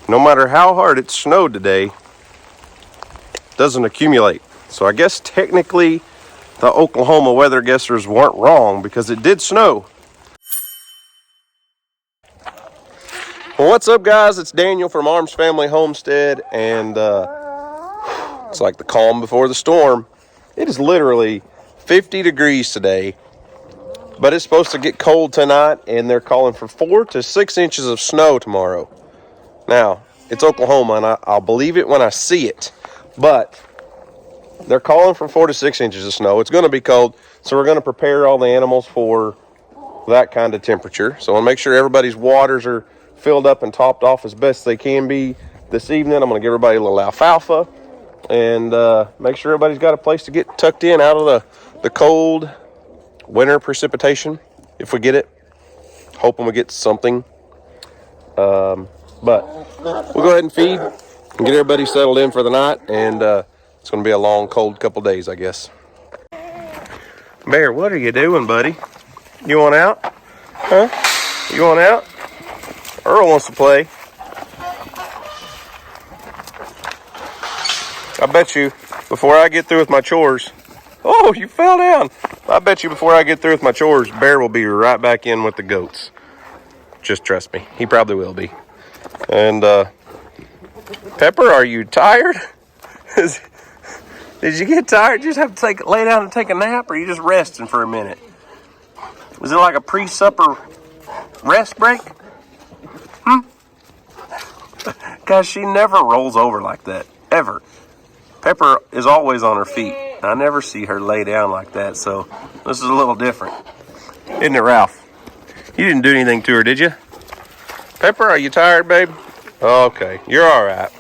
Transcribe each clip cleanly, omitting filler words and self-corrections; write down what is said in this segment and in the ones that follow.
no matter how hard it snowed today, doesn't accumulate. So I guess technically the Oklahoma weather guessers weren't wrong because it did snow. Well, what's up, guys? It's Daniel from Arms Family Homestead, and it's like the calm before the storm. It is literally 50 degrees today, but it's supposed to get cold tonight, and they're calling for 4 to 6 inches of snow tomorrow. Now, it's Oklahoma, and I'll believe it when I see it, but they're calling for 4 to 6 inches of snow. It's going to be cold, so we're going to prepare all the animals for that kind of temperature. So I want to make sure everybody's waters are filled up and topped off as best they can be this evening. I'm going to give everybody a little alfalfa and make sure everybody's got a place to get tucked in out of the cold winter precipitation, if we get it. Hoping we get something. But we'll go ahead and feed and get everybody settled in for the night, and it's going to be a long, cold couple days, I guess. Bear, what are you doing, buddy? You want out? Huh? You want out? Earl wants to play. I bet you before I get through with my chores. Oh, you fell down. I bet you before I get through with my chores, Bear will be right back in with the goats. Just trust me. He probably will be. And Pepper, are you tired? Did you get tired? Just have to lay down and take a nap, or are you just resting for a minute? Was it like a pre-supper rest break? Guys, she never rolls over like that, ever. Pepper is always on her feet. I never see her lay down like that, so this is a little different. Isn't it, Ralph? You didn't do anything to her, did you? Pepper, are you tired, babe? Okay, you're all right.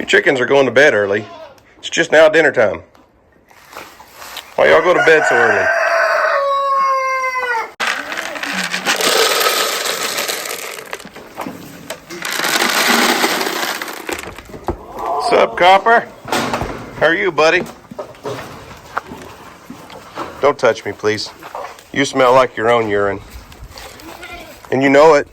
Chickens are going to bed early. It's just now dinner time. Why y'all go to bed so early? What's up, Copper? How are you, buddy? Don't touch me, please. You smell like your own urine. And you know it.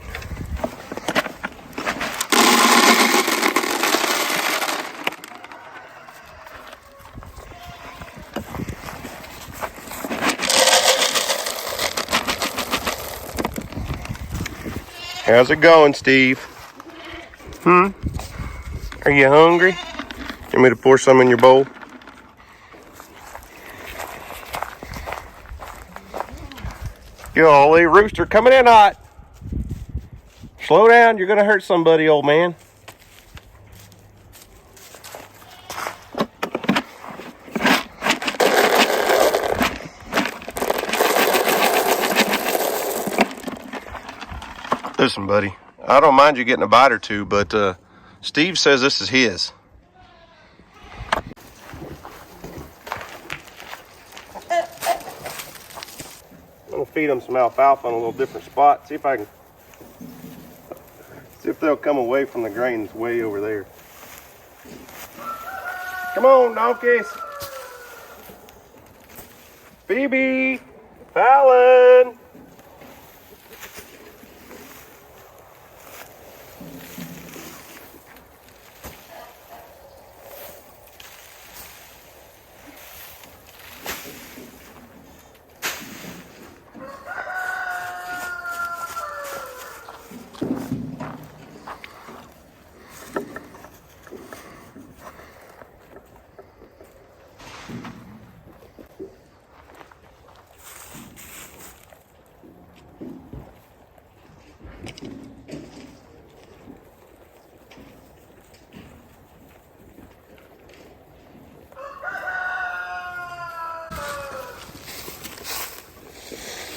How's it going, Steve? Are you hungry? You want me to pour some in your bowl? Golly, rooster coming in hot. Slow down, you're gonna hurt somebody, old man. Listen, buddy, I don't mind you getting a bite or two, but Steve says this is his. I'm gonna feed them some alfalfa in a little different spot. See if they'll come away from the grain that's way over there. Come on, donkeys. Phoebe, Fallon.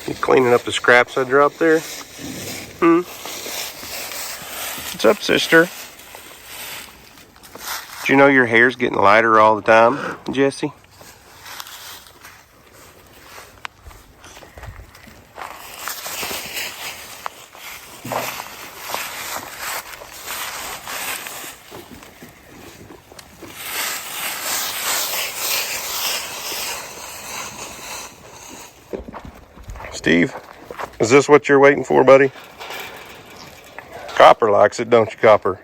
You cleaning up the scraps I dropped there? What's up, sister? Do you know your hair's getting lighter all the time, Jesse? Steve, is this what you're waiting for, buddy? Copper likes it, don't you, Copper?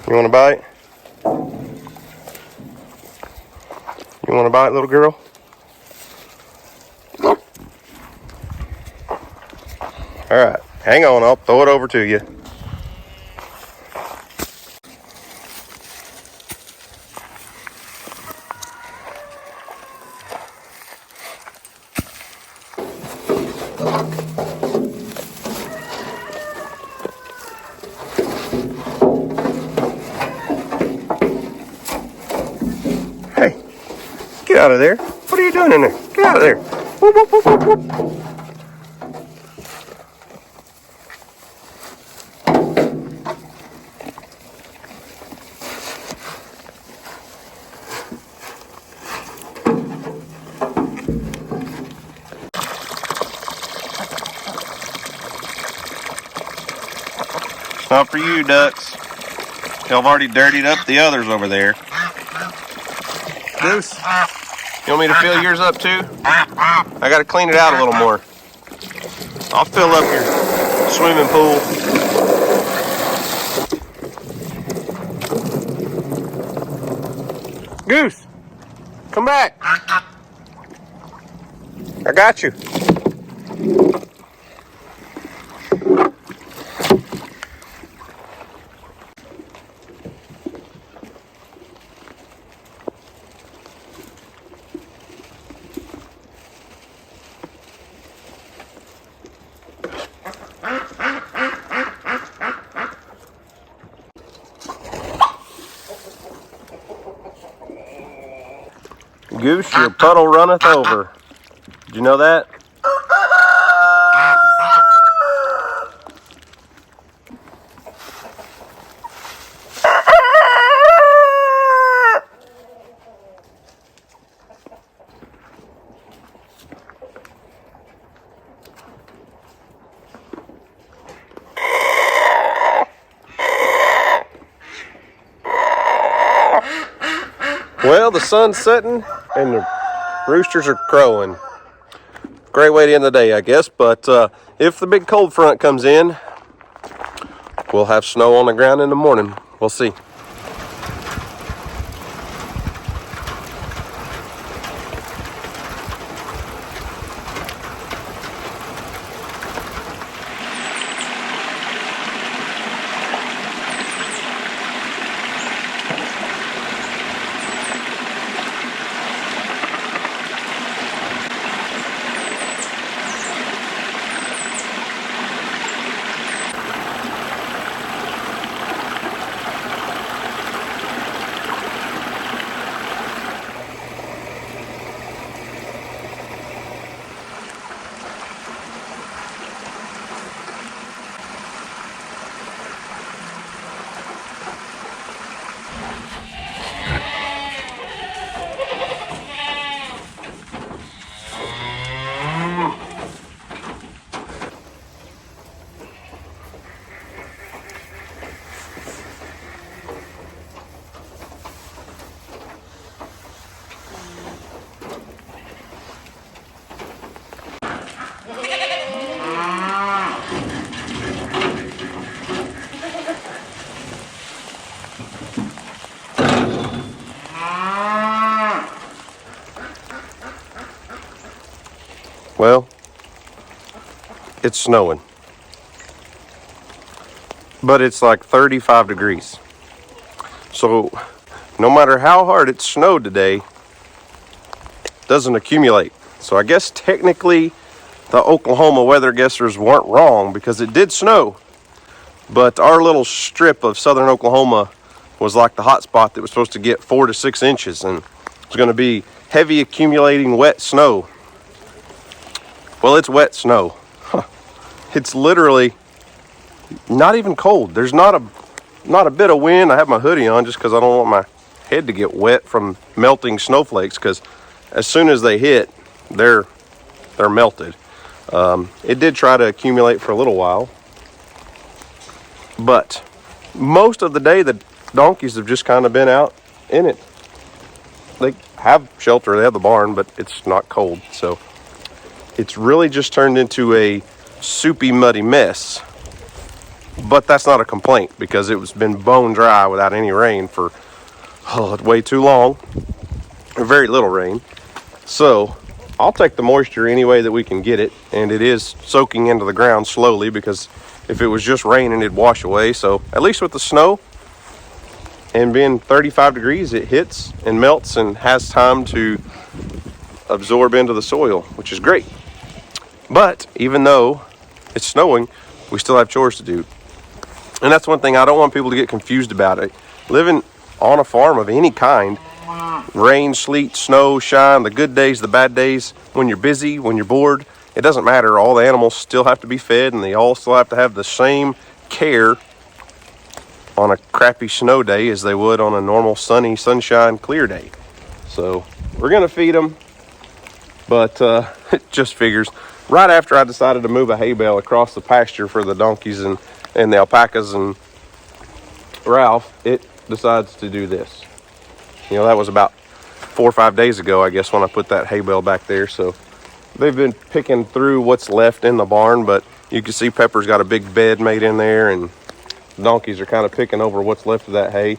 You want to bite? You want to bite, little girl? All right, hang on, I'll throw it over to you. Hey, get out of there. What are you doing in there? Get out of there. Whoop, whoop, whoop, whoop, whoop. Not for you, ducks. Y'all have already dirtied up the others over there. Goose, you want me to fill yours up too? I gotta clean it out a little more. I'll fill up your swimming pool. Goose, come back. I got you. Goose, your puddle runneth over. Did you know that? Well, the sun's setting and the roosters are crowing. Great way to end the day, I guess. But if the big cold front comes in, we'll have snow on the ground in the morning. We'll see. Well, it's snowing, but it's like 35 degrees. So no matter how hard it snowed today, it doesn't accumulate. So I guess technically the Oklahoma weather guessers weren't wrong because it did snow, but our little strip of southern Oklahoma was like the hot spot that was supposed to get 4 to 6 inches, and it's going to be heavy accumulating wet snow. Well, it's wet snow. It's literally not even cold. There's not a bit of wind. I have my hoodie on just because I don't want my head to get wet from melting snowflakes, because as soon as they hit, they're melted. It did try to accumulate for a little while, but most of the day the donkeys have just kind of been out in it. They have shelter, they have the barn, but it's not cold, so it's really just turned into a soupy, muddy mess. But that's not a complaint, because it was been bone dry without any rain for way too long, or very little rain. So I'll take the moisture any way that we can get it, and it is soaking into the ground slowly, because if it was just raining, it'd wash away. So at least with the snow and being 35 degrees, it hits and melts and has time to absorb into the soil, which is great. But even though it's snowing, we still have chores to do. And that's one thing I don't want people to get confused about it. Living on a farm of any kind, rain, sleet, snow, shine, the good days, the bad days, when you're busy, when you're bored, it doesn't matter. All the animals still have to be fed, and they all still have to have the same care on a crappy snow day as they would on a normal sunny, sunshine, clear day. So we're going to feed them, but it just figures. Right after I decided to move a hay bale across the pasture for the donkeys and the alpacas and Ralph, it decides to do this. You know, that was about 4 or 5 days ago, I guess, when I put that hay bale back there. So they've been picking through what's left in the barn, but you can see Pepper's got a big bed made in there, and the donkeys are kind of picking over what's left of that hay.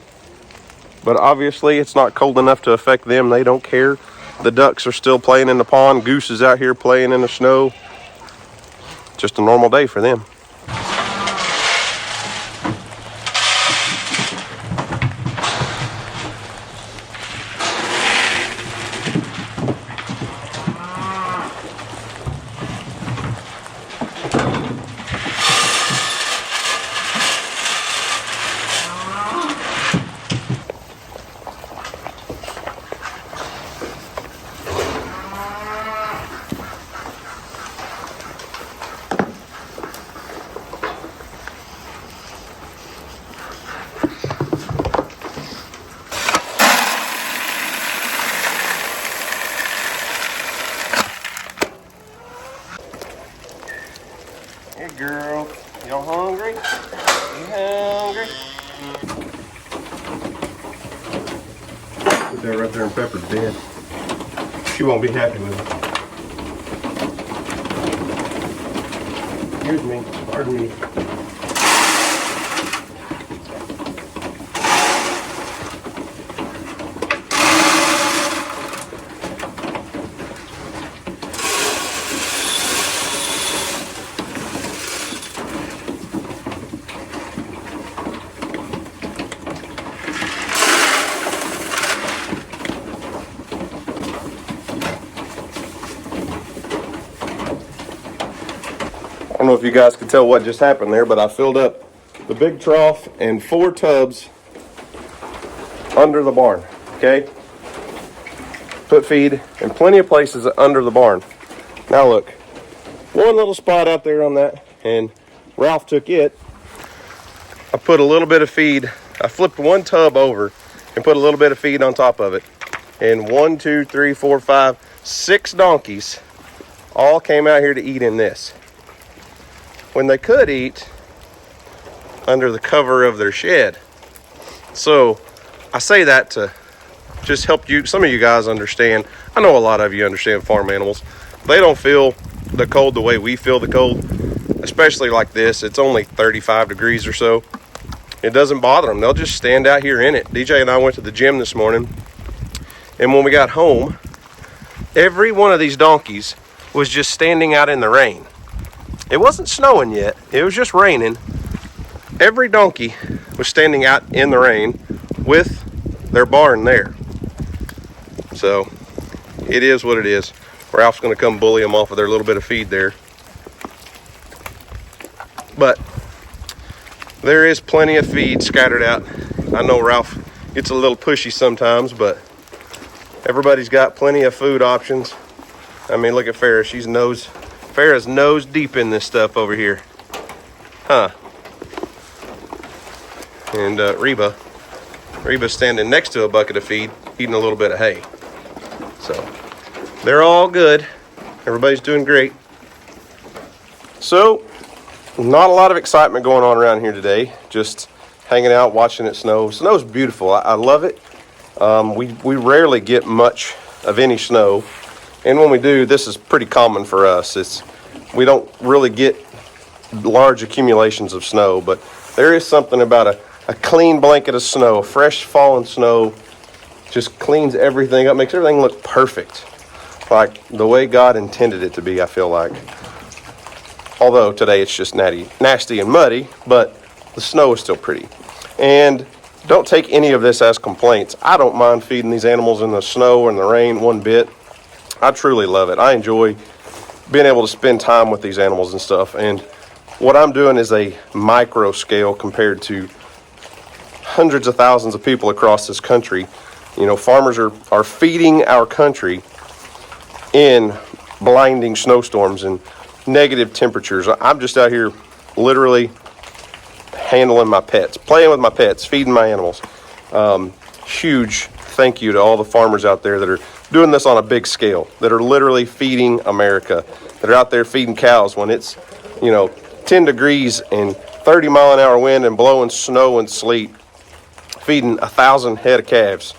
But obviously it's not cold enough to affect them. They don't care. The ducks are still playing in the pond. Goose is out here playing in the snow. Just a normal day for them. Hey girl, y'all hungry? You hungry? Put that right there in Pepper's bed. She won't be happy with it. Excuse me, pardon me. I don't know if you guys can tell what just happened there, but I filled up the big trough and 4 tubs under the barn, okay? Put feed in plenty of places under the barn. Now look, one little spot out there on that, and Ralph took it. I put a little bit of feed. I flipped 1 tub over and put a little bit of feed on top of it. And 1, 2, 3, 4, 5, 6 donkeys all came out here to eat in this, when they could eat under the cover of their shed. So I say that to just help you, some of you guys understand. I know a lot of you understand farm animals. They don't feel the cold the way we feel the cold, especially like this. It's only 35 degrees or so. It doesn't bother them. They'll just stand out here in it. DJ and I went to the gym this morning, and when we got home, every one of these donkeys was just standing out in the rain. It wasn't snowing yet. It was just raining. Every donkey was standing out in the rain with their barn there. So it is what it is. Ralph's going to come bully them off of their little bit of feed there. But there is plenty of feed scattered out. I know Ralph gets a little pushy sometimes, but everybody's got plenty of food options. I mean, look at Farrah. She knows Farrah's nose deep in this stuff over here. Huh. And Reba's standing next to a bucket of feed, eating a little bit of hay. So they're all good. Everybody's doing great. So not a lot of excitement going on around here today. Just hanging out, watching it snow. Snow's beautiful. I love it. We rarely get much of any snow. And when we do, this is pretty common for us. We don't really get large accumulations of snow, but there is something about a clean blanket of snow, fresh fallen snow, just cleans everything up, makes everything look perfect. Like the way God intended it to be, I feel like. Although today it's just nasty and muddy, but the snow is still pretty. And don't take any of this as complaints. I don't mind feeding these animals in the snow or in the rain one bit. I truly love it. I enjoy being able to spend time with these animals and stuff. And what I'm doing is a micro scale compared to hundreds of thousands of people across this country. You know, farmers are feeding our country in blinding snowstorms and negative temperatures. I'm just out here literally handling my pets, playing with my pets, feeding my animals. Huge thank you to all the farmers out there that are doing this on a big scale, that are literally feeding America, that are out there feeding cows when it's, 10 degrees and 30-mile-an-hour wind and blowing snow and sleet, feeding 1,000 head of calves.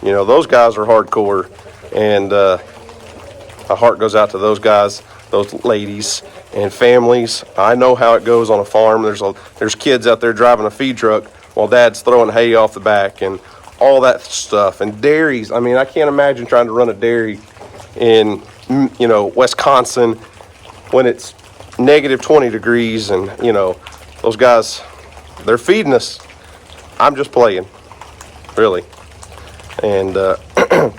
Those guys are hardcore, and my heart goes out to those guys, those ladies and families. I know how it goes on a farm. There's kids out there driving a feed truck while dad's throwing hay off the back and all that stuff. And dairies, I can't imagine trying to run a dairy in, Wisconsin when it's negative 20 degrees and, those guys, they're feeding us. I'm just playing, really. And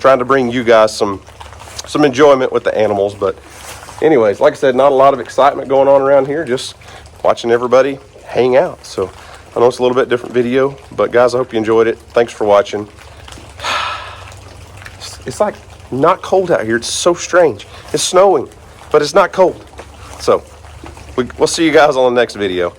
trying to bring you guys some enjoyment with the animals. But anyways, like I said, not a lot of excitement going on around here, just watching everybody hang out. So I know it's a little bit different video, but guys, I hope you enjoyed it. Thanks for watching. It's like not cold out here. It's so strange. It's snowing, but it's not cold. So we'll see you guys on the next video.